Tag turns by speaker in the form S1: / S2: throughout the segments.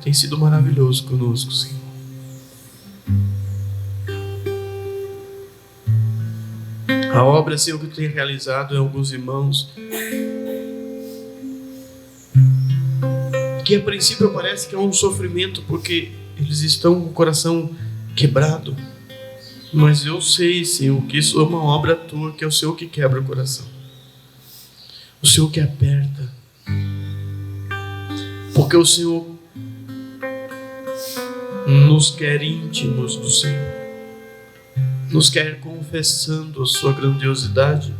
S1: tem sido maravilhoso conosco, Senhor. A obra, Senhor, que tu tem realizado em alguns irmãos, que a princípio parece que é um sofrimento, porque eles estão com o coração quebrado. Mas eu sei, Senhor, que isso é uma obra tua, que é o Senhor que quebra o coração. O Senhor que aperta. Porque o Senhor nos quer íntimos do Senhor. Nos quer confessando a sua grandiosidade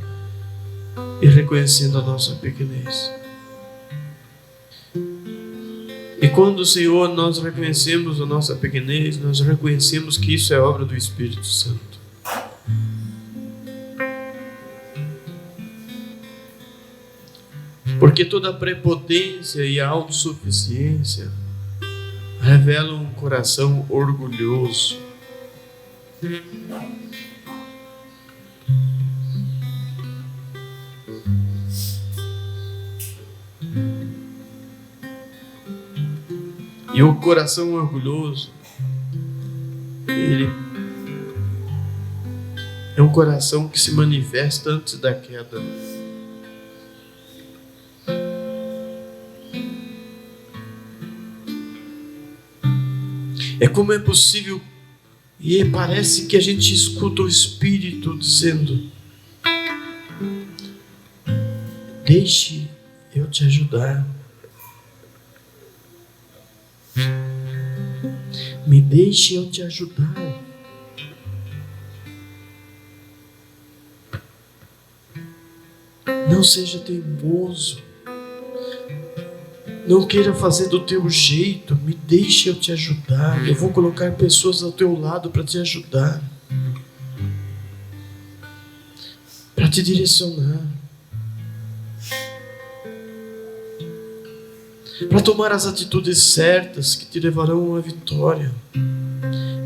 S1: e reconhecendo a nossa pequenez. E quando, Senhor, nós reconhecemos a nossa pequenez, nós reconhecemos que isso é obra do Espírito Santo. Porque toda a prepotência e a autossuficiência revelam um coração orgulhoso. E o coração orgulhoso, ele é um coração que se manifesta antes da queda. É como é possível, e parece que a gente escuta o Espírito dizendo: deixe eu te ajudar. Me deixe eu te ajudar. Não seja teimoso. Não queira fazer do teu jeito. Me deixe eu te ajudar. Eu vou colocar pessoas ao teu lado para te ajudar, para te direcionar, para tomar as atitudes certas que te levarão à vitória.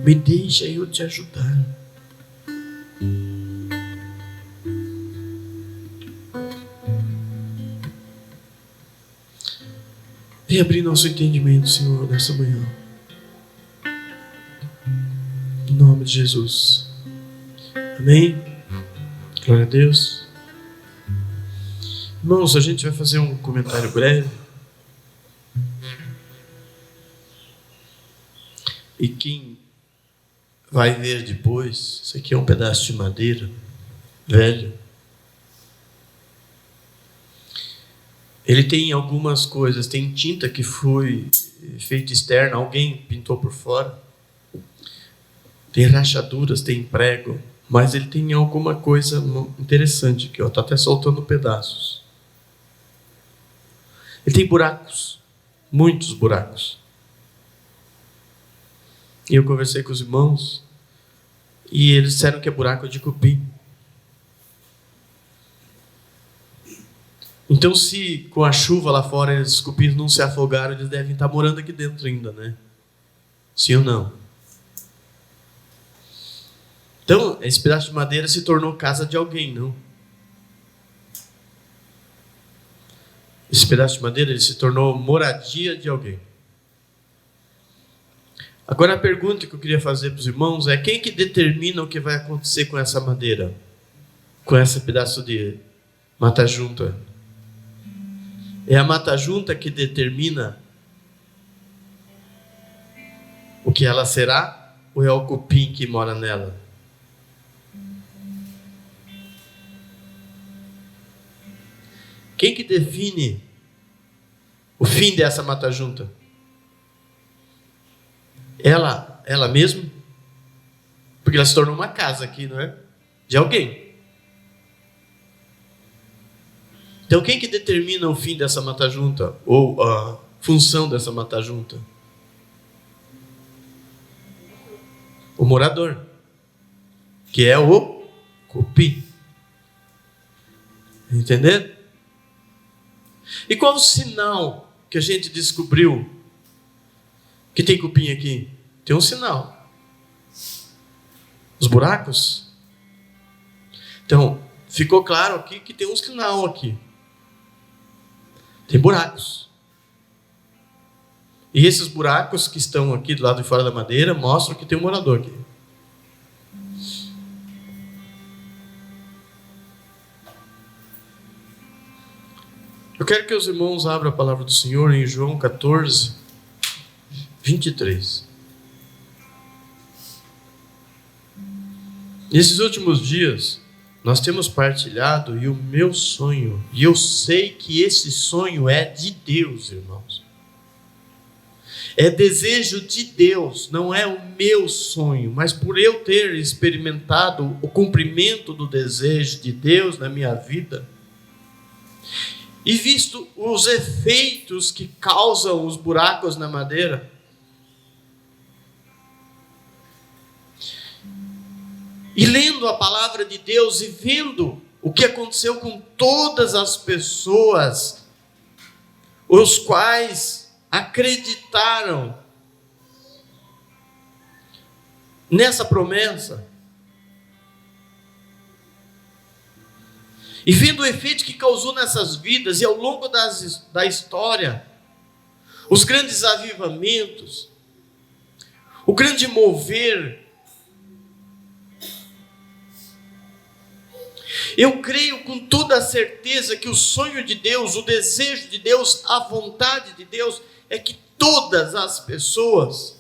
S1: Me deixa eu te ajudar. Vem abrir nosso entendimento, Senhor, nessa manhã. Em nome de Jesus. Amém? Glória a Deus. Irmãos, a gente vai fazer um comentário breve. E quem vai ver depois, isso aqui é um pedaço de madeira velho. Ele tem algumas coisas, tem tinta que foi feita externa, alguém pintou por fora. Tem rachaduras, tem prego, mas ele tem alguma coisa interessante aqui, ó, tá até soltando pedaços. Ele tem buracos, muitos buracos. E eu conversei com os irmãos e eles disseram que é buraco de cupim. Então, se com a chuva lá fora esses cupins não se afogaram, eles devem estar morando aqui dentro ainda, né? Sim ou não? Então, esse pedaço de madeira se tornou casa de alguém, não? Esse pedaço de madeira ele se tornou moradia de alguém. Agora a pergunta que eu queria fazer para os irmãos é: quem que determina o que vai acontecer com essa madeira? Com esse pedaço de mata-junta? É a mata-junta que determina o que ela será, ou é o cupim que mora nela? Quem que define o fim dessa mata-junta? Ela mesma? Porque ela se tornou uma casa aqui, não é? De alguém. Então quem que determina o fim dessa mata-junta? Ou a função dessa mata-junta? O morador, que é o cupim. Entendendo? E qual o sinal que a gente descobriu que tem cupim aqui? Tem um sinal. Os buracos. Então, ficou claro aqui que tem um sinal aqui. Tem buracos. E esses buracos que estão aqui do lado de fora da madeira mostram que tem um morador aqui. Eu quero que os irmãos abram a palavra do Senhor em João 14, 23. Nesses últimos dias, nós temos partilhado, e o meu sonho, e eu sei que esse sonho é de Deus, irmãos. É desejo de Deus, não é o meu sonho, mas por eu ter experimentado o cumprimento do desejo de Deus na minha vida, e visto os efeitos que causam os buracos na madeira, e lendo a palavra de Deus e vendo o que aconteceu com todas as pessoas, os quais acreditaram nessa promessa, e vendo o efeito que causou nessas vidas e ao longo da história, os grandes avivamentos, o grande mover, eu creio com toda a certeza que o sonho de Deus, o desejo de Deus, a vontade de Deus é que todas as pessoas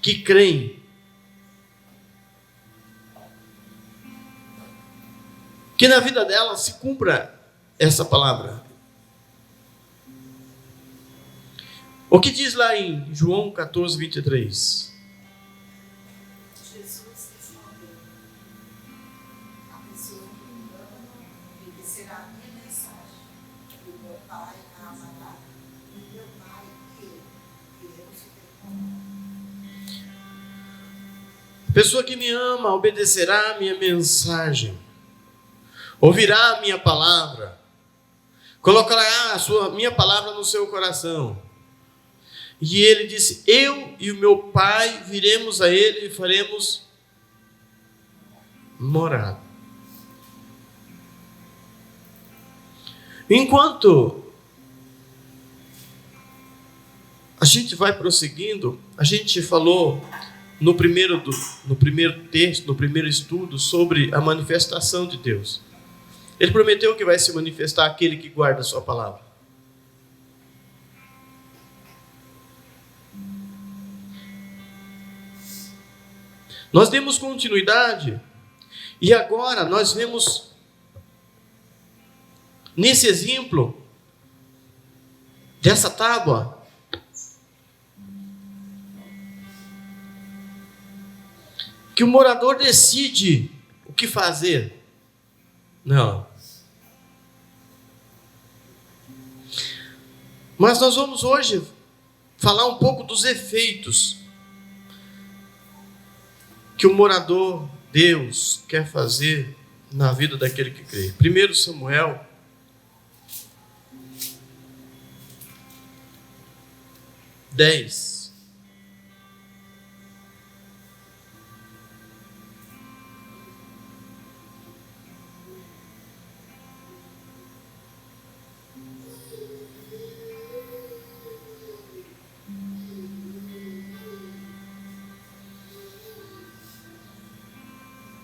S1: que creem, que na vida dela se cumpra essa palavra. O que diz lá em João 14, 23?
S2: Jesus respondeu: a pessoa que me ama obedecerá a minha mensagem. E o meu Pai a amará, e meu Pai e eu iremos ter comum.
S1: A pessoa que me ama obedecerá a minha mensagem, ouvirá a minha palavra, colocará minha palavra no seu coração. E ele disse: eu e o meu Pai viremos a ele e faremos morada. Enquanto a gente vai prosseguindo, a gente falou no primeiro texto, no primeiro estudo, sobre a manifestação de Deus. Ele prometeu que vai se manifestar aquele que guarda a sua palavra. Nós demos continuidade e agora nós vemos nesse exemplo dessa tábua que o morador decide o que fazer. Não. Mas nós vamos hoje falar um pouco dos efeitos que o morador, Deus, quer fazer na vida daquele que crê. 1 Samuel 10.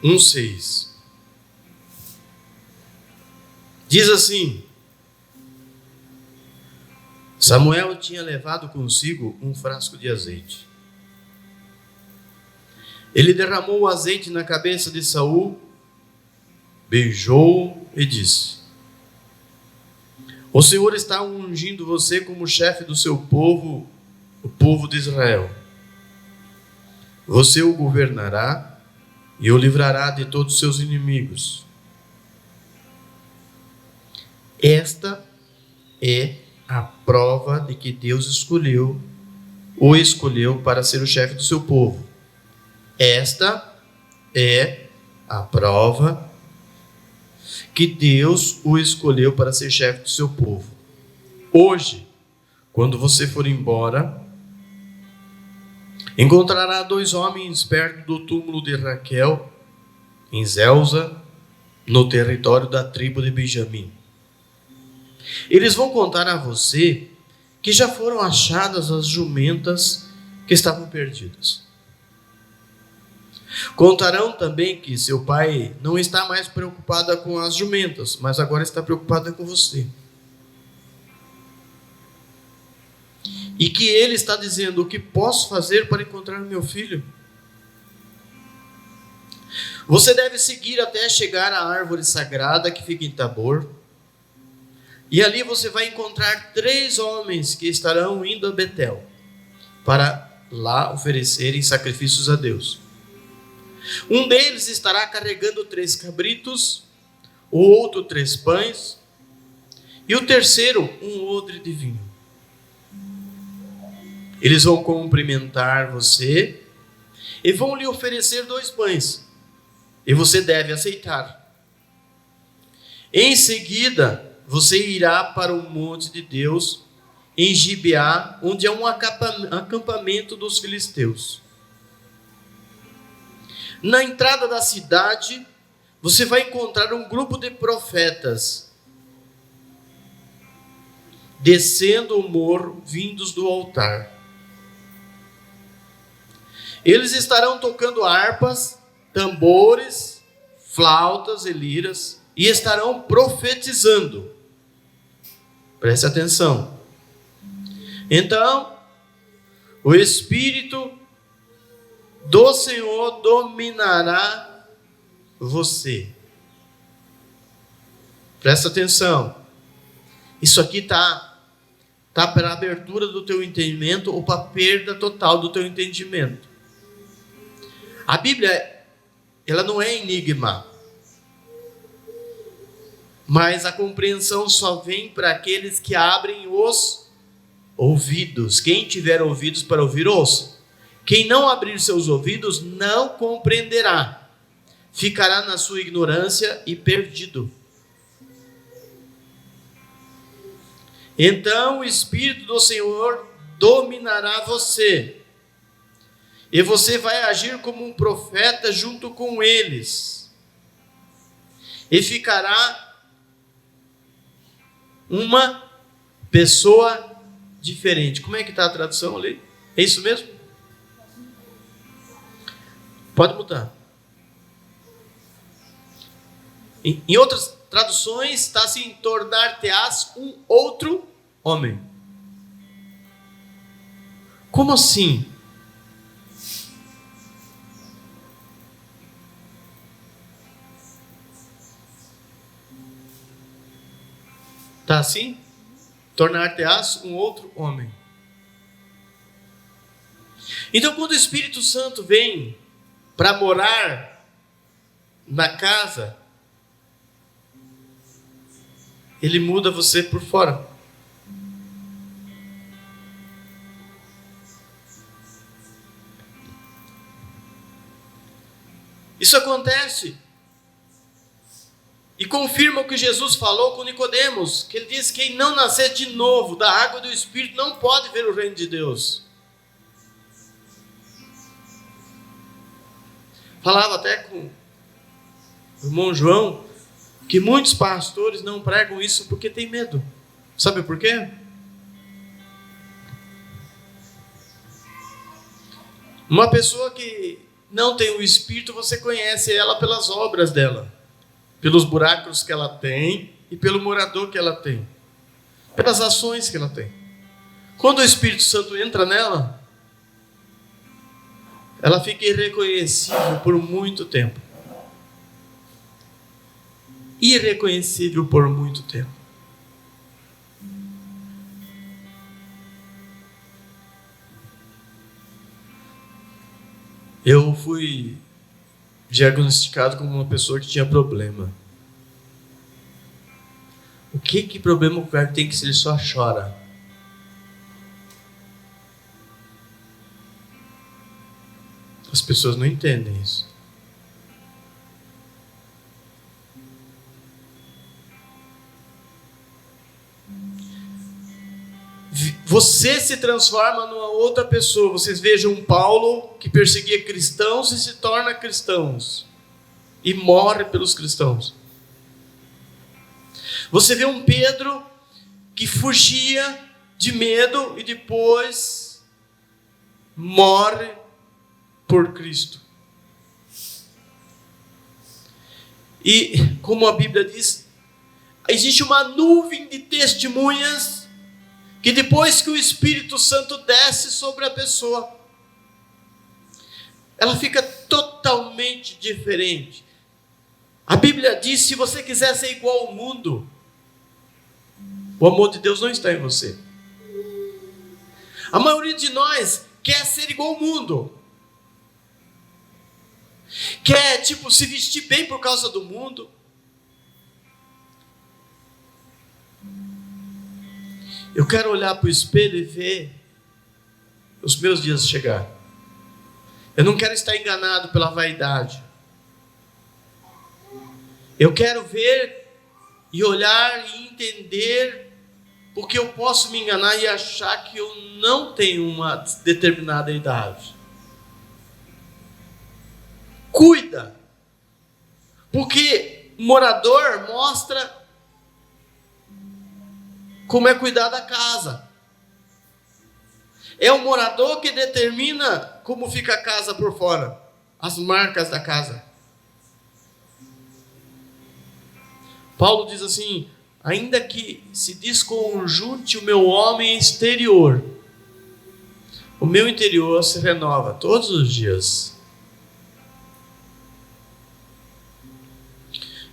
S1: Um 6. Diz assim: Samuel tinha levado consigo um frasco de azeite. Ele derramou o azeite na cabeça de Saul, beijou-o e disse: o Senhor está ungindo você como chefe do seu povo, o povo de Israel. Você o governará e o livrará de todos os seus inimigos. Esta é a prova de que Deus o escolheu para ser o chefe do seu povo. Esta é a prova que Deus o escolheu para ser chefe do seu povo. Hoje, quando você for embora, encontrará 2 homens perto do túmulo de Raquel, em Zelza, no território da tribo de Benjamim. Eles vão contar a você que já foram achadas as jumentas que estavam perdidas. Contarão também que seu pai não está mais preocupado com as jumentas, mas agora está preocupado com você. E que ele está dizendo: o que posso fazer para encontrar meu filho? Você deve seguir até chegar à árvore sagrada que fica em Tabor. E ali você vai encontrar 3 homens que estarão indo a Betel para lá oferecerem sacrifícios a Deus. Um deles estará carregando 3 cabritos, o outro 3 pães, e o terceiro um odre de vinho. Eles vão cumprimentar você e vão lhe oferecer 2 pães, e você deve aceitar. Em seguida, você irá para o monte de Deus, em Gibeá, onde é um acampamento dos filisteus. Na entrada da cidade, você vai encontrar um grupo de profetas descendo o morro, vindos do altar. Eles estarão tocando harpas, tambores, flautas e liras, e estarão profetizando. Preste atenção. Então, o Espírito do Senhor dominará você. Presta atenção. Isso aqui tá para a abertura do teu entendimento ou para a perda total do teu entendimento. A Bíblia, ela não é enigma. Mas a compreensão só vem para aqueles que abrem os ouvidos. Quem tiver ouvidos para ouvir, ouça. Quem não abrir seus ouvidos não compreenderá. Ficará na sua ignorância e perdido. Então o Espírito do Senhor dominará você. E você vai agir como um profeta junto com eles. E ficará uma pessoa diferente. Como é que está a tradução ali? É isso mesmo? Pode mudar. Em outras traduções está assim: tornar-te-ás um outro homem. Como assim? Está assim? Tornar-te-ás um outro homem. Então, quando o Espírito Santo vem para morar na casa, ele muda você por fora. Isso acontece e confirma o que Jesus falou com Nicodemos, que ele disse: quem não nascer de novo da água e do Espírito não pode ver o reino de Deus. Falava até com o irmão João que muitos pastores não pregam isso porque tem medo. Sabe por quê? Uma pessoa que não tem o Espírito, você conhece ela pelas obras dela, pelos buracos que ela tem e pelo morador que ela tem, pelas ações que ela tem. Quando o Espírito Santo entra nela, ela fica irreconhecível por muito tempo. Irreconhecível por muito tempo. Eu fui diagnosticado como uma pessoa que tinha problema. O que problema o cara tem que se ele só chora? As pessoas não entendem isso. Você se transforma numa outra pessoa. Vocês vejam um Paulo que perseguia cristãos e se torna cristãos e morre pelos cristãos. Você vê um Pedro que fugia de medo e depois morre por Cristo. E como a Bíblia diz, existe uma nuvem de testemunhas que depois que o Espírito Santo desce sobre a pessoa, ela fica totalmente diferente. A Bíblia diz, se você quiser ser igual ao mundo, o amor de Deus não está em você. A maioria de nós quer ser igual ao mundo. Quer, se vestir bem por causa do mundo. Eu quero olhar para o espelho e ver os meus dias chegar. Eu não quero estar enganado pela vaidade. Eu quero ver e olhar e entender, porque eu posso me enganar e achar que eu não tenho uma determinada idade. Cuida, porque morador mostra como é cuidar da casa. É o morador que determina como fica a casa por fora, as marcas da casa. Paulo diz assim: ainda que se desconjunte o meu homem exterior, o meu interior se renova todos os dias.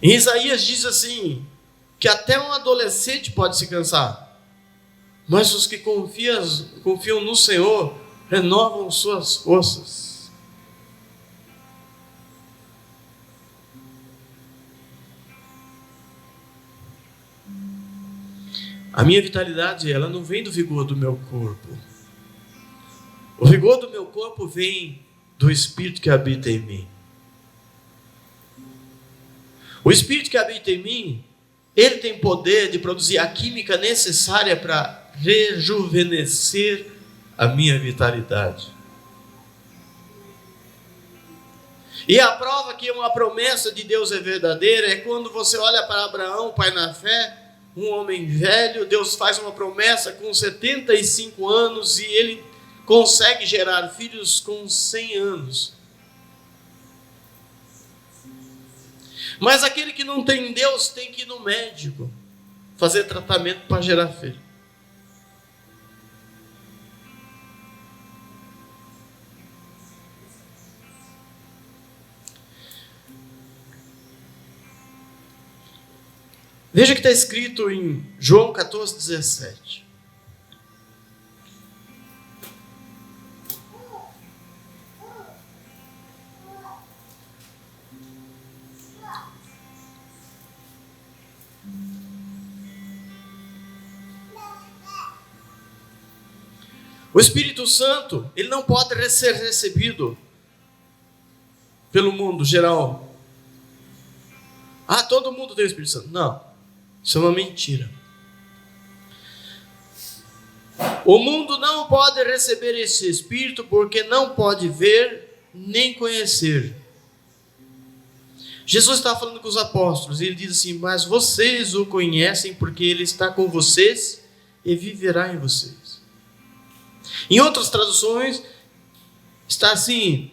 S1: Em Isaías diz assim, que até um adolescente pode se cansar, mas os que confiam no Senhor renovam suas forças. A minha vitalidade, ela não vem do vigor do meu corpo. O vigor do meu corpo vem do Espírito que habita em mim. O Espírito que habita em mim, ele tem poder de produzir a química necessária para rejuvenescer a minha vitalidade. E a prova que uma promessa de Deus é verdadeira é quando você olha para Abraão, pai na fé, um homem velho. Deus faz uma promessa com 75 anos e ele consegue gerar filhos com 100 anos. Mas aquele que não tem Deus tem que ir no médico fazer tratamento para gerar filho. Veja que está escrito em João 14:17. O Espírito Santo, ele não pode ser recebido pelo mundo geral. Ah, todo mundo tem o Espírito Santo. Não, isso é uma mentira. O mundo não pode receber esse Espírito porque não pode ver nem conhecer. Jesus está falando com os apóstolos e ele diz assim: mas vocês o conhecem porque ele está com vocês e viverá em vocês. Em outras traduções está assim: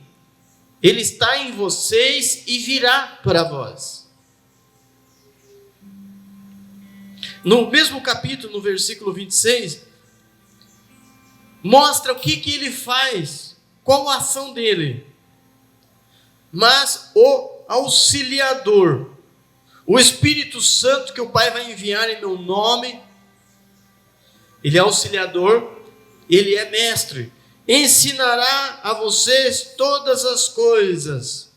S1: ele está em vocês e virá para vós. No mesmo capítulo, no versículo 26, mostra o que ele faz, qual a ação dele. Mas o auxiliador, o Espírito Santo que o Pai vai enviar em meu nome, ele é auxiliador, ele é mestre, ensinará a vocês todas as coisas.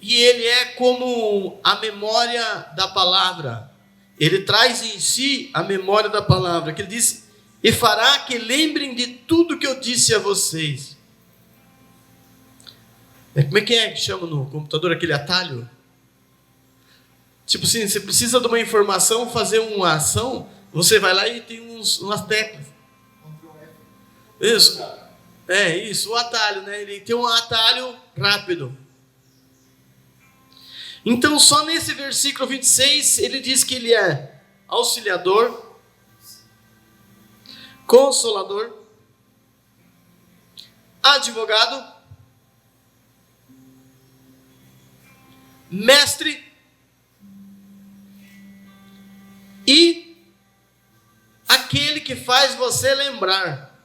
S1: E ele é como a memória da palavra. Ele traz em si a memória da palavra, que ele diz: e fará que lembrem de tudo que eu disse a vocês. Como é que chama no computador aquele atalho? Tipo assim, você precisa de uma informação, fazer uma ação, você vai lá e tem umas teclas. Isso. Isso, o atalho, né? Ele tem um atalho rápido. Então, só nesse versículo 26, ele diz que ele é auxiliador, Consolador, advogado, mestre e aquele que faz você lembrar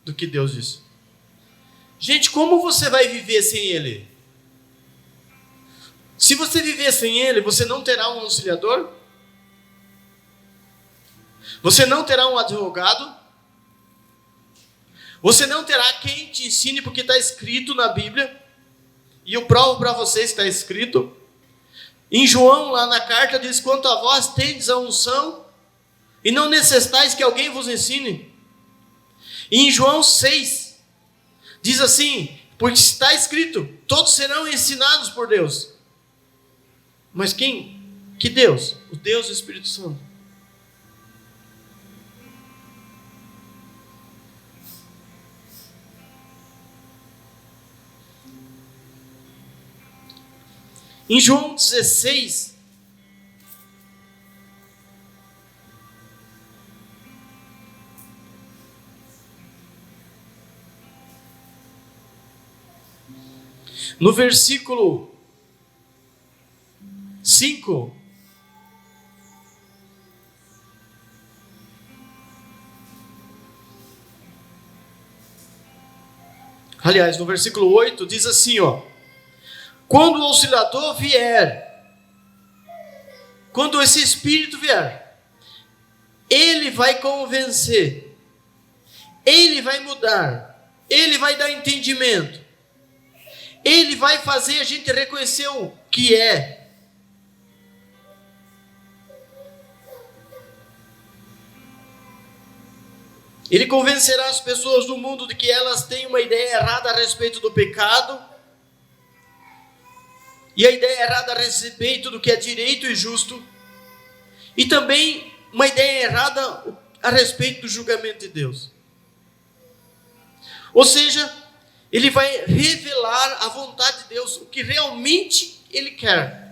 S1: do que Deus disse. Gente, como você vai viver sem Ele? Se você viver sem Ele, você não terá um auxiliador? Você não terá um advogado? Você não terá quem te ensine, porque está escrito na Bíblia, e eu provo para vocês que está escrito. Em João, lá na carta, diz: quanto a vós tendes a unção, e não necessitais que alguém vos ensine. E em João 6, diz assim: porque está escrito, todos serão ensinados por Deus. Mas quem? Que Deus? O Deus do Espírito Santo. Em João 16, no versículo 5, aliás, no versículo 8, diz assim, ó: quando o auxiliador vier, quando esse Espírito vier, ele vai convencer, ele vai mudar, ele vai dar entendimento, ele vai fazer a gente reconhecer o que é. Ele convencerá as pessoas do mundo de que elas têm uma ideia errada a respeito do pecado, e a ideia errada a respeito do que é direito e justo, e também uma ideia errada a respeito do julgamento de Deus. Ou seja, ele vai revelar a vontade de Deus, o que realmente ele quer.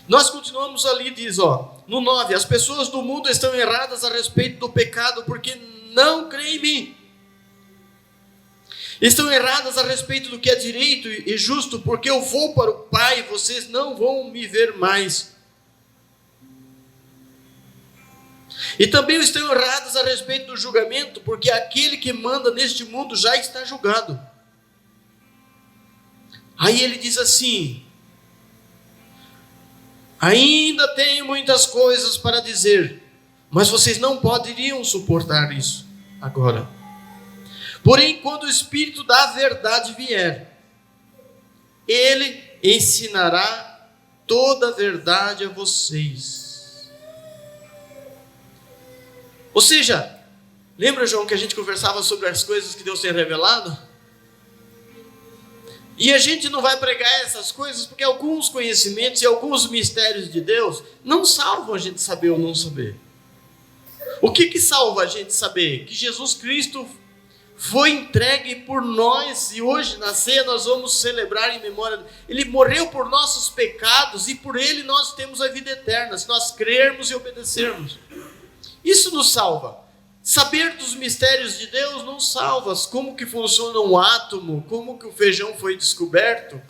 S1: Nós continuamos ali, diz, no 9, as pessoas do mundo estão erradas a respeito do pecado porque não creem em mim. Estão erradas a respeito do que é direito e justo porque eu vou para o Pai e vocês não vão me ver mais. E também estão erradas a respeito do julgamento porque aquele que manda neste mundo já está julgado. Aí ele diz assim: ainda tenho muitas coisas para dizer, mas vocês não poderiam suportar isso agora. Porém, quando o Espírito da verdade vier, ele ensinará toda a verdade a vocês. Ou seja, lembra, João, que a gente conversava sobre as coisas que Deus tem revelado? E a gente não vai pregar essas coisas porque alguns conhecimentos e alguns mistérios de Deus não salvam a gente saber ou não saber. O que salva a gente saber? Que Jesus Cristo foi entregue por nós e hoje na ceia nós vamos celebrar em memória. Ele morreu por nossos pecados e por ele nós temos a vida eterna, se nós crermos e obedecermos. Isso nos salva. Saber dos mistérios de Deus não salva. Como que funciona um átomo, como que o feijão foi descoberto,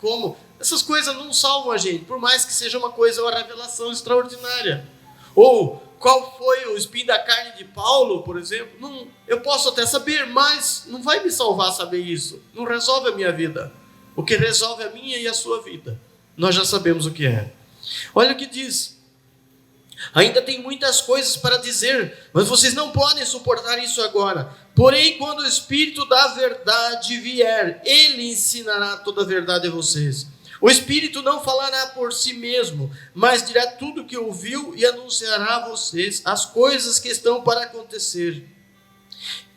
S1: essas coisas não salvam a gente, por mais que seja uma revelação extraordinária. Ou qual foi o espinho da carne de Paulo, por exemplo, não, eu posso até saber, mas não vai me salvar saber isso, não resolve a minha vida. O que resolve a minha e a sua vida, nós já sabemos o que é. Olha o que diz: ainda tem muitas coisas para dizer, mas vocês não podem suportar isso agora. Porém, quando o Espírito da verdade vier, ele ensinará toda a verdade a vocês. O Espírito não falará por si mesmo, mas dirá tudo o que ouviu e anunciará a vocês as coisas que estão para acontecer.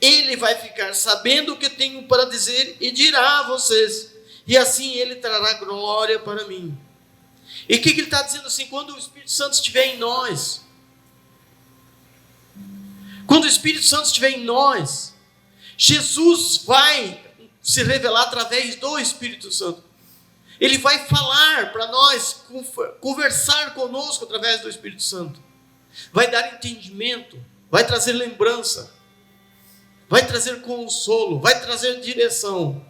S1: Ele vai ficar sabendo o que tenho para dizer e dirá a vocês, e assim ele trará glória para mim. E o que ele está dizendo assim? Quando o Espírito Santo estiver em nós, quando o Espírito Santo estiver em nós, Jesus vai se revelar através do Espírito Santo. Ele vai falar para nós, conversar conosco através do Espírito Santo. Vai dar entendimento, vai trazer lembrança, vai trazer consolo, vai trazer direção.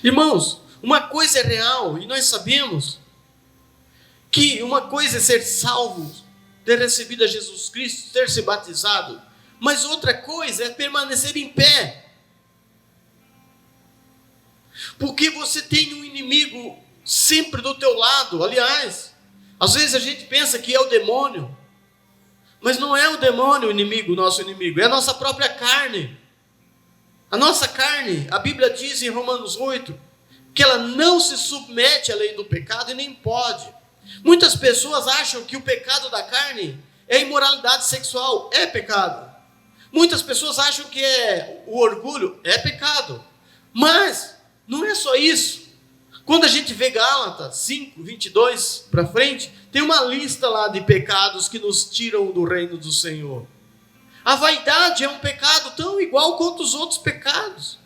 S1: Irmãos, uma coisa é real, e nós sabemos que uma coisa é ser salvo, ter recebido a Jesus Cristo, ter se batizado, mas outra coisa é permanecer em pé. Porque você tem um inimigo sempre do teu lado. Aliás, às vezes a gente pensa que é o demônio, mas não é o demônio o inimigo, o nosso inimigo, é a nossa própria carne. A nossa carne, a Bíblia diz em Romanos 8, que ela não se submete à lei do pecado e nem pode. Muitas pessoas acham que o pecado da carne é a imoralidade sexual, é pecado. Muitas pessoas acham que é o orgulho, é pecado. Mas não é só isso. Quando a gente vê Gálatas 5, 22 para frente, tem uma lista lá de pecados que nos tiram do reino do Senhor. A vaidade é um pecado tão igual quanto os outros pecados.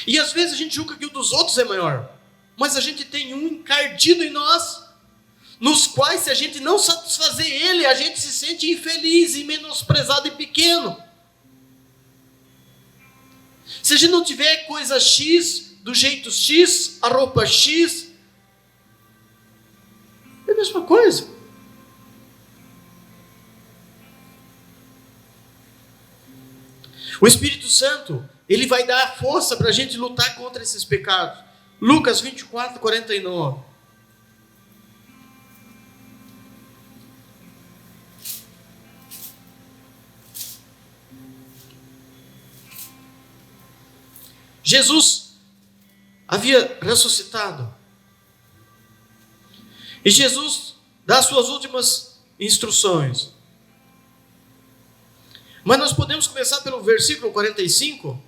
S1: E às vezes a gente julga que o dos outros é maior, mas a gente tem um encardido em nós, nos quais, se a gente não satisfazer ele, a gente se sente infeliz e menosprezado e pequeno. Se a gente não tiver coisa X, do jeito X, a roupa X, é a mesma coisa. O Espírito Santo, ele vai dar força para a gente lutar contra esses pecados. Lucas 24, 49. Jesus havia ressuscitado. E Jesus dá as suas últimas instruções. Mas nós podemos começar pelo versículo 45,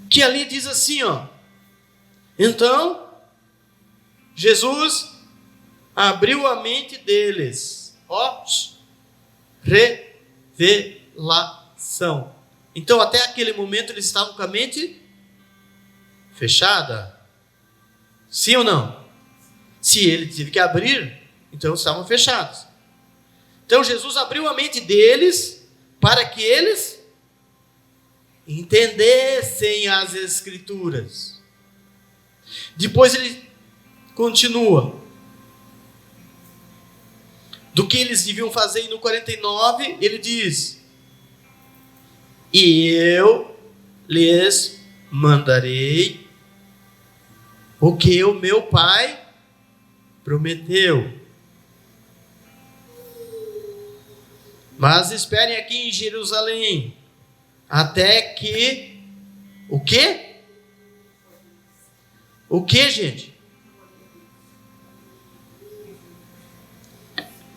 S1: que ali diz assim, ó: então, Jesus abriu a mente deles. Ó, revelação. Então, até aquele momento, eles estavam com a mente fechada. Sim ou não? Se ele teve que abrir, então estavam fechados. Então, Jesus abriu a mente deles para que eles entendessem as Escrituras. Depois ele continua. Do que eles deviam fazer, e no 49, ele diz: e eu lhes mandarei o que o meu Pai prometeu. Mas esperem aqui em Jerusalém, até que... O quê? O quê, gente?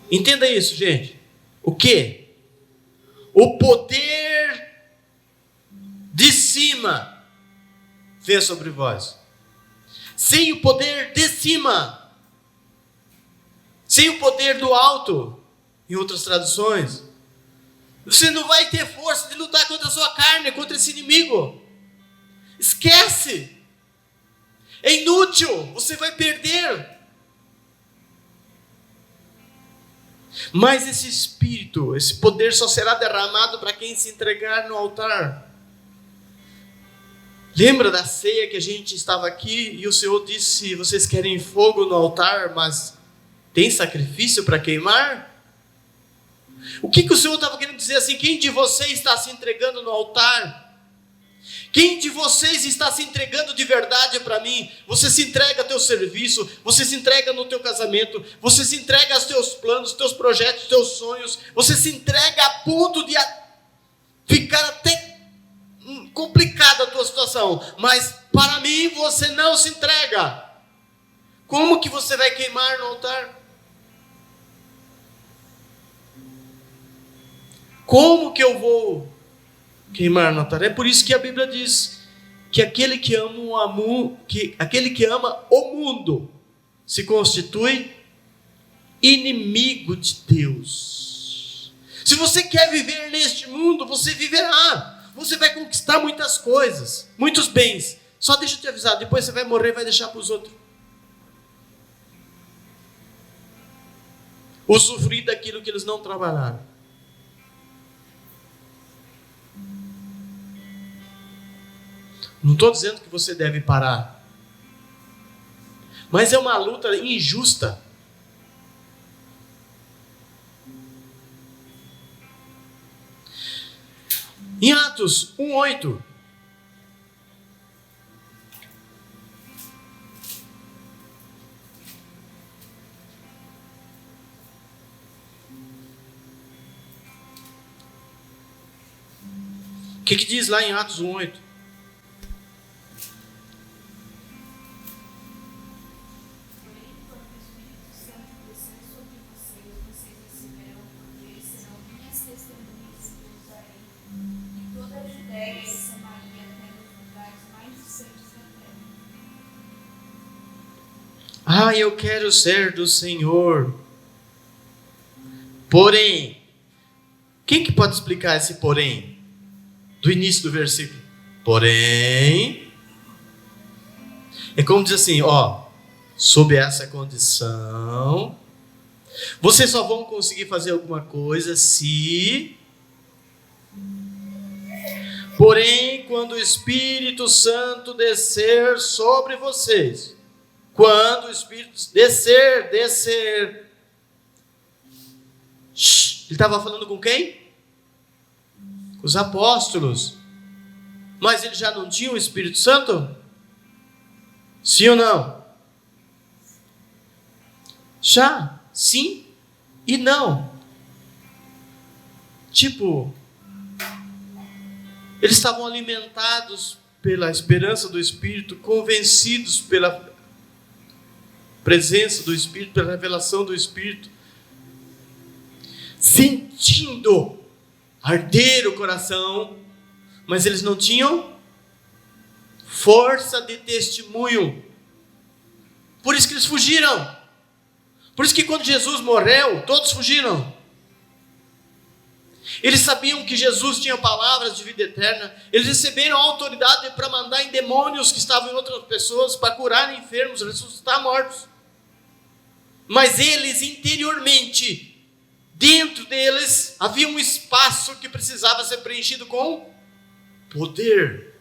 S1: Entenda isso, gente. O quê? O poder de cima venha sobre vós. Sem o poder de cima, sem o poder do alto, em outras traduções, você não vai ter força de lutar contra a sua carne, contra esse inimigo. Esquece. É inútil, você vai perder. Mas esse Espírito, esse poder só será derramado para quem se entregar no altar. Lembra da ceia que a gente estava aqui e o Senhor disse: vocês querem fogo no altar, mas tem sacrifício para queimar? O que o Senhor estava querendo dizer assim? Quem de vocês está se entregando no altar? Quem de vocês está se entregando de verdade para mim? Você se entrega ao teu serviço, você se entrega no teu casamento, você se entrega aos teus planos, teus projetos, teus sonhos, você se entrega a ponto de ficar até complicada a tua situação, mas para mim você não se entrega. Como que você vai queimar no altar? Como que eu vou queimar no altar? É por isso que a Bíblia diz que aquele que ama o mundo se constitui inimigo de Deus. Se você quer viver neste mundo, você viverá. Você vai conquistar muitas coisas, muitos bens. Só deixa eu te avisar, depois você vai morrer e vai deixar para os outros. Usufruir daquilo que eles não trabalharam. Não estou dizendo que você deve parar. Mas é uma luta injusta. Em Atos 1:8. O que diz lá em Atos 1:8? Eu quero ser do Senhor. Porém, quem que pode explicar esse porém? Do início do versículo. Porém, é como diz assim, sob essa condição, vocês só vão conseguir fazer alguma coisa se... Porém, quando o Espírito Santo descer sobre vocês... Quando o Espírito descer. Ele estava falando com quem? Com os apóstolos. Mas ele já não tinha o Espírito Santo? Sim ou não? Já, sim e não. Eles estavam alimentados pela esperança do Espírito, convencidos pela presença do Espírito, pela revelação do Espírito, sentindo arder o coração, mas eles não tinham força de testemunho. Por isso que eles fugiram. Por isso que quando Jesus morreu, todos fugiram. Eles sabiam que Jesus tinha palavras de vida eterna. Eles receberam autoridade para mandar em demônios que estavam em outras pessoas, para curar enfermos, ressuscitar mortos. Mas eles interiormente, dentro deles, havia um espaço que precisava ser preenchido com poder.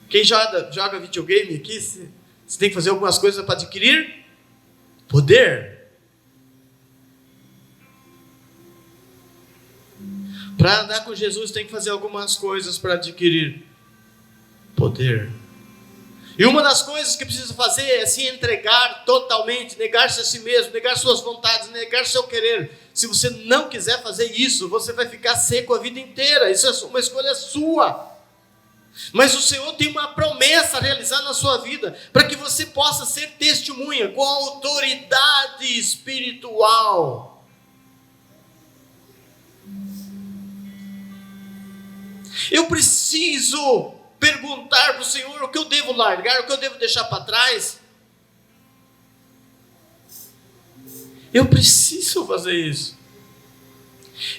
S1: Quem joga videogame aqui, você tem que fazer algumas coisas para adquirir poder. Para andar com Jesus tem que fazer algumas coisas para adquirir poder. E uma das coisas que precisa fazer é se entregar totalmente, negar-se a si mesmo, negar suas vontades, negar seu querer. Se você não quiser fazer isso, você vai ficar seco a vida inteira. Isso é uma escolha sua. Mas o Senhor tem uma promessa a realizar na sua vida, para que você possa ser testemunha com autoridade espiritual. Eu preciso perguntar para o Senhor o que eu devo largar, o que eu devo deixar para trás. Eu preciso fazer isso.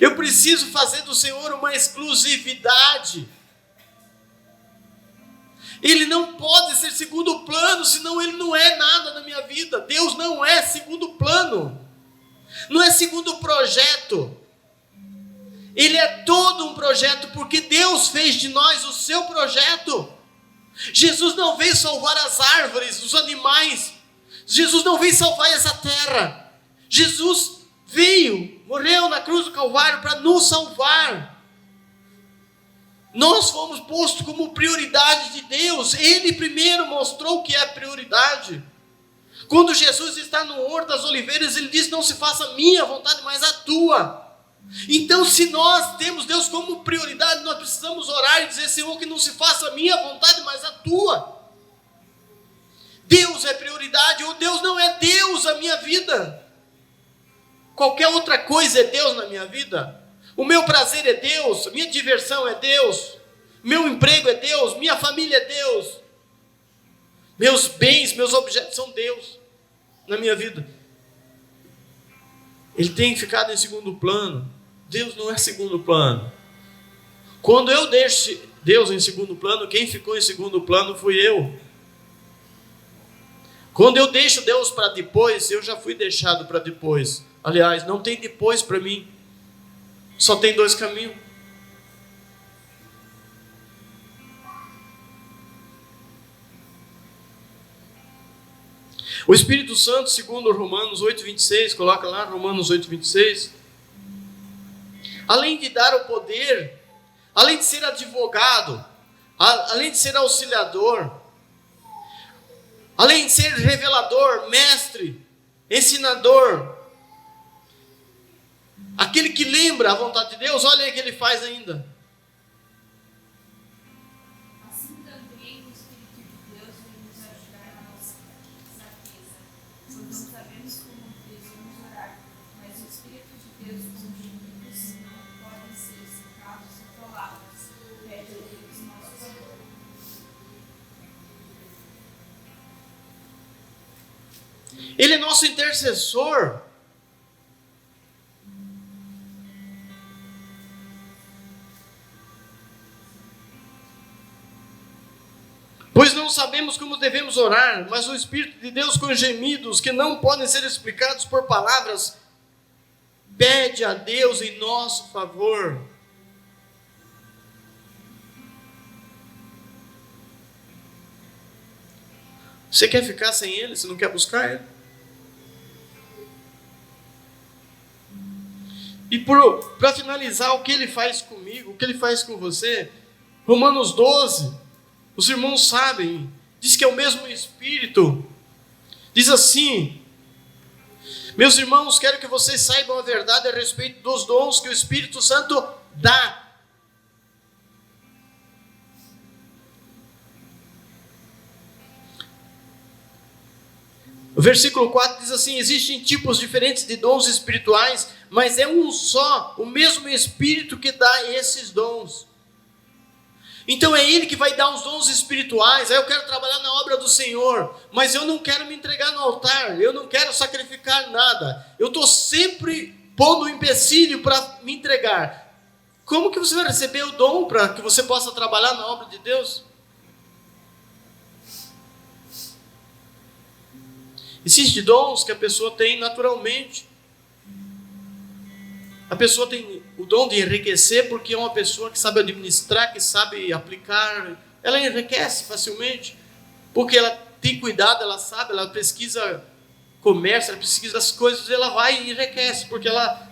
S1: Eu preciso fazer do Senhor uma exclusividade. Ele não pode ser segundo plano, senão Ele não é nada na minha vida. Deus não é segundo plano. Não é segundo projeto. Ele é todo um projeto, porque Deus fez de nós o seu projeto. Jesus não veio salvar as árvores, os animais. Jesus não veio salvar essa terra. Jesus veio, morreu na cruz do Calvário para nos salvar. Nós fomos postos como prioridade de Deus. Ele primeiro mostrou o que é prioridade. Quando Jesus está no Horto das Oliveiras, Ele diz: não se faça a minha vontade, mas a tua. Então, se nós temos Deus como prioridade, nós precisamos orar e dizer: Senhor, que não se faça a minha vontade, mas a tua. Deus é prioridade, ou Deus não é Deus na minha vida. Qualquer outra coisa é Deus na minha vida. O meu prazer é Deus, minha diversão é Deus, meu emprego é Deus, minha família é Deus, meus bens, meus objetos são Deus na minha vida. ele tem ficado em segundo plano. Deus não é segundo plano. Quando eu deixo Deus em segundo plano, quem ficou em segundo plano fui eu. Quando eu deixo Deus para depois, eu já fui deixado para depois. Aliás, não tem depois para mim. Só tem dois caminhos. O Espírito Santo, segundo Romanos 8:26, coloca lá, Romanos 8:26. Além de dar o poder, além de ser advogado, além de ser auxiliador, além de ser revelador, mestre, ensinador, aquele que lembra a vontade de Deus, olha aí o que ele faz ainda.
S3: Assim também o Espírito de Deus vem nos ajudar na nossa fraqueza, pois não sabemos como devemos orar, mas o Espírito de Deus, com gemidos não podem ser explicados e palavras, pede a Deus nosso favor.
S1: Ele é nosso intercessor. Pois não sabemos como devemos orar, mas o Espírito de Deus, com gemidos que não podem ser explicados por palavras, pede a Deus em nosso favor. Você quer ficar sem Ele? Você não quer buscar Ele? E para finalizar, o que Ele faz comigo, o que Ele faz com você, Romanos 12, os irmãos sabem, diz que é o mesmo Espírito. Diz assim: meus irmãos, quero que vocês saibam a verdade a respeito dos dons que o Espírito Santo dá. O versículo 4 diz assim: existem tipos diferentes de dons espirituais, mas é um só, o mesmo Espírito que dá esses dons. Então é Ele que vai dar os dons espirituais. Aí eu quero trabalhar na obra do Senhor, mas eu não quero me entregar no altar, eu não quero sacrificar nada, eu estou sempre pondo um empecilho para me entregar. Como que você vai receber o dom para que você possa trabalhar na obra de Deus? Existem dons que a pessoa tem naturalmente. A pessoa tem o dom de enriquecer porque é uma pessoa que sabe administrar, que sabe aplicar. Ela enriquece facilmente porque ela tem cuidado, ela sabe, ela pesquisa comércio, ela pesquisa as coisas, ela vai e enriquece porque ela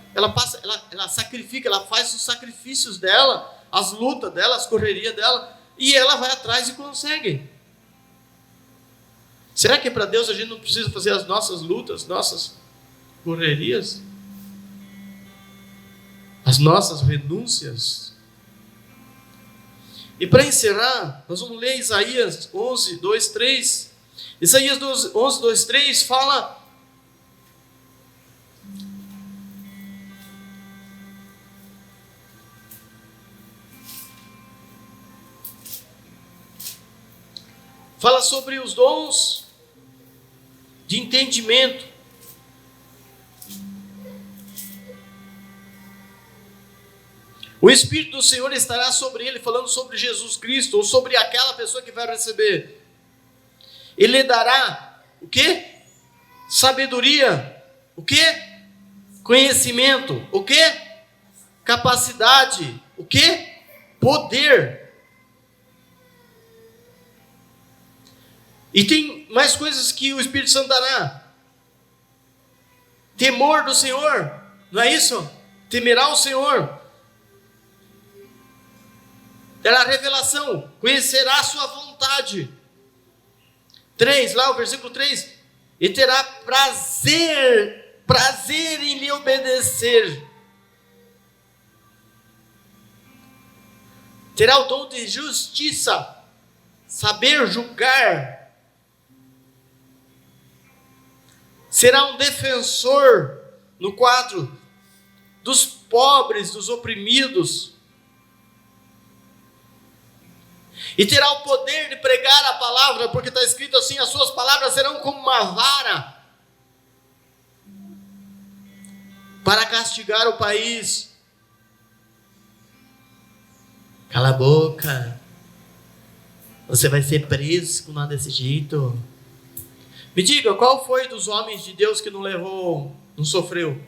S1: sacrifica, ela faz os sacrifícios dela, as lutas dela, as correrias dela, e ela vai atrás e consegue. Será que para Deus a gente não precisa fazer as nossas lutas, nossas correrias? As nossas renúncias? E para encerrar, nós vamos ler Isaías 11, 2, 3. Isaías 11, 2, 3 fala... Fala sobre os dons de entendimento. O Espírito do Senhor estará sobre ele, falando sobre Jesus Cristo, ou sobre aquela pessoa que vai receber. Ele lhe dará o quê? Sabedoria. O quê? Conhecimento. O quê? Capacidade. O quê? Poder. E tem mais coisas que o Espírito Santo dará. Temor do Senhor, não é isso? Temerá o Senhor. Terá revelação, conhecerá a sua vontade. 3, lá o versículo 3. E terá prazer em lhe obedecer. Terá o dom de justiça, saber julgar. Será um defensor, no 4, dos pobres, dos oprimidos. E terá o poder de pregar a palavra, porque está escrito assim: as suas palavras serão como uma vara. para castigar o país. Cala a boca. Você vai ser preso se continuar desse jeito. Me diga, qual foi dos homens de Deus que não sofreu?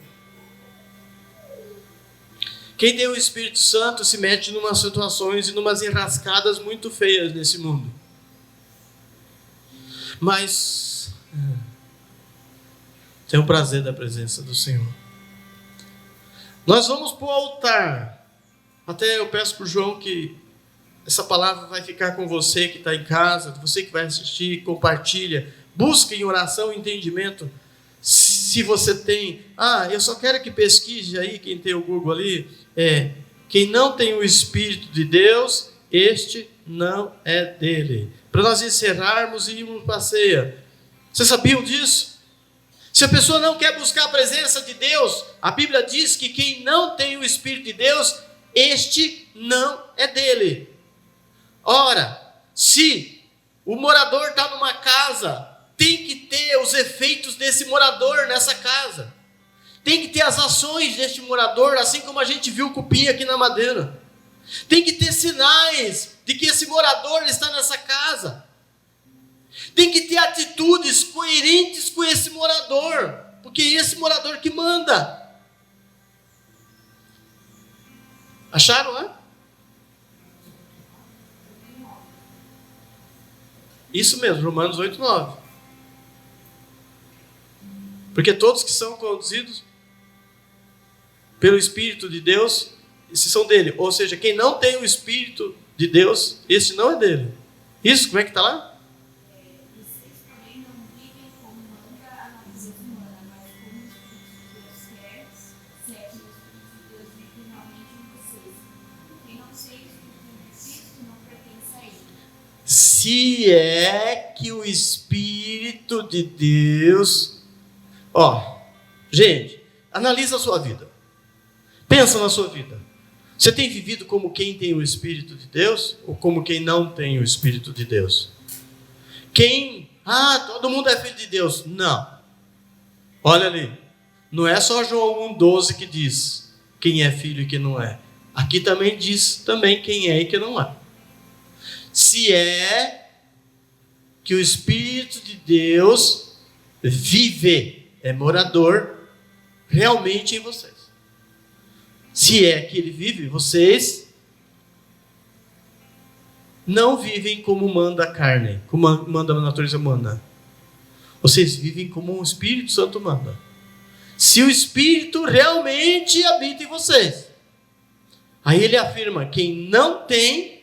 S1: Quem tem o Espírito Santo se mete em umas situações e numas enrascadas muito feias nesse mundo. Mas tem o prazer da presença do Senhor. Nós vamos para o altar. Até eu peço para o João que essa palavra vai ficar com você que está em casa, você que vai assistir, compartilha. Busque em oração e entendimento. Se você tem... eu só quero que pesquise aí, quem tem o Google ali. Quem não tem o Espírito de Deus, este não é dele. Para nós encerrarmos e irmos para a ceia. Vocês sabiam disso? Se a pessoa não quer buscar a presença de Deus, a Bíblia diz que quem não tem o Espírito de Deus, este não é dele. Ora, se o morador está numa casa, tem que ter os efeitos desse morador nessa casa. Tem que ter as ações deste morador, assim como a gente viu o cupim aqui na Madeira. Tem que ter sinais de que esse morador está nessa casa. Tem que ter atitudes coerentes com esse morador, porque é esse morador que manda. Acharam, né? Isso mesmo, Romanos 8:9. Porque todos que são conduzidos pelo Espírito de Deus, esses são dele. Ou seja, quem não tem o Espírito de Deus, esse não é dele. Isso, como é que está lá?
S3: Vocês também não vivem como manda a natureza humana, mas como o Espírito de Deus quer, se é que o Espírito de Deus vive realmente em vocês. Quem não tem o Espírito de Cristo não pertence a ele.
S1: Se é que o Espírito de Deus... gente, analisa a sua vida. Pensa na sua vida. Você tem vivido como quem tem o Espírito de Deus ou como quem não tem o Espírito de Deus? Todo mundo é filho de Deus. Não. Olha ali. Não é só João 1,12 que diz quem é filho e quem não é. Aqui também diz quem é e quem não é. Se é que o Espírito de Deus vive, é morador realmente em vocês. Se é que ele vive, vocês não vivem como manda a carne, como manda a natureza humana. Vocês vivem como o Espírito Santo manda. Se o Espírito realmente habita em vocês. Aí ele afirma, quem não tem,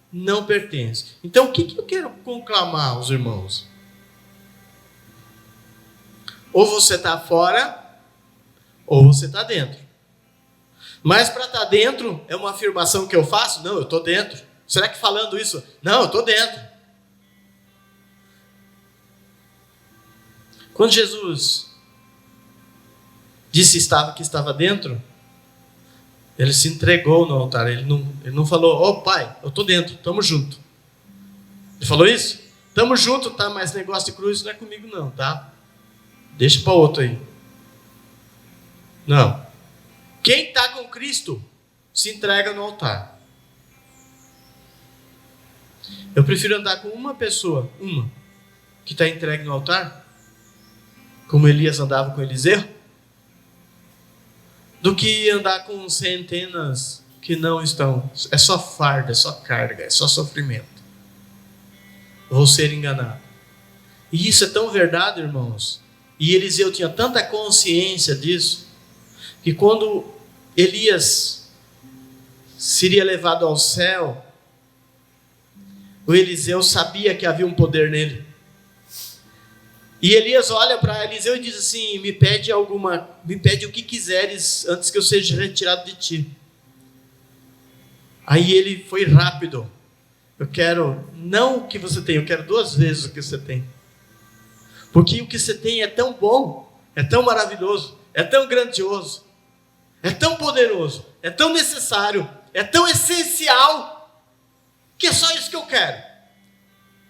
S1: não pertence. Então, o que eu quero conclamar aos irmãos? Ou você está fora, ou você está dentro. Mas para estar dentro, é uma afirmação que eu faço? Não, eu estou dentro. Será que falando isso? Não, eu estou dentro. Quando Jesus disse que estava dentro, ele se entregou no altar. Ele não falou, Pai, eu estou dentro, estamos juntos. Ele falou isso? Estamos juntos, tá? Mas negócio de cruz não é comigo não, tá? Deixa para outro aí. Não. Quem está com Cristo se entrega no altar. Eu prefiro andar com uma pessoa, que está entregue no altar, como Elias andava com Eliseu, do que andar com centenas que não estão. É só farda, é só carga, é só sofrimento. Vou ser enganado. E isso é tão verdade, irmãos. E Eliseu tinha tanta consciência disso, que quando Elias seria levado ao céu, o Eliseu sabia que havia um poder nele. E Elias olha para Eliseu e diz assim, me pede o que quiseres antes que eu seja retirado de ti. Aí ele foi rápido. Eu quero, não o que você tem, eu quero 2 vezes o que você tem. Porque o que você tem é tão bom, é tão maravilhoso, é tão grandioso, é tão poderoso, é tão necessário, é tão essencial, que é só isso que eu quero.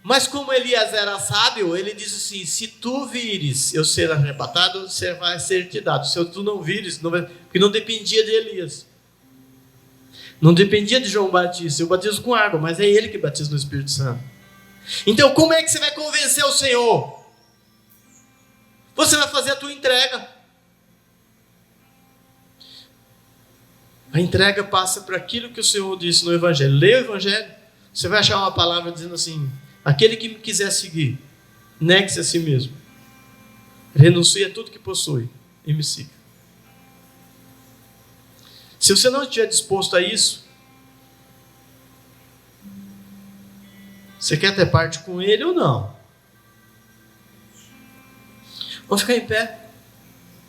S1: Mas como Elias era sábio, ele disse assim: se tu vires eu ser arrebatado, você vai ser te dado. Se tu não vires, não vai... porque não dependia de Elias. Não dependia de João Batista. Eu batizo com água, mas é ele que batiza no Espírito Santo. Então como é que você vai convencer o Senhor? Você vai fazer a tua entrega. A entrega passa por aquilo que o Senhor disse no Evangelho. Lê o Evangelho, você vai achar uma palavra dizendo assim: aquele que me quiser seguir, negue-se a si mesmo, renuncie a tudo que possui e me siga. Se você não estiver disposto a isso, você quer ter parte com ele ou não? Vamos ficar em pé.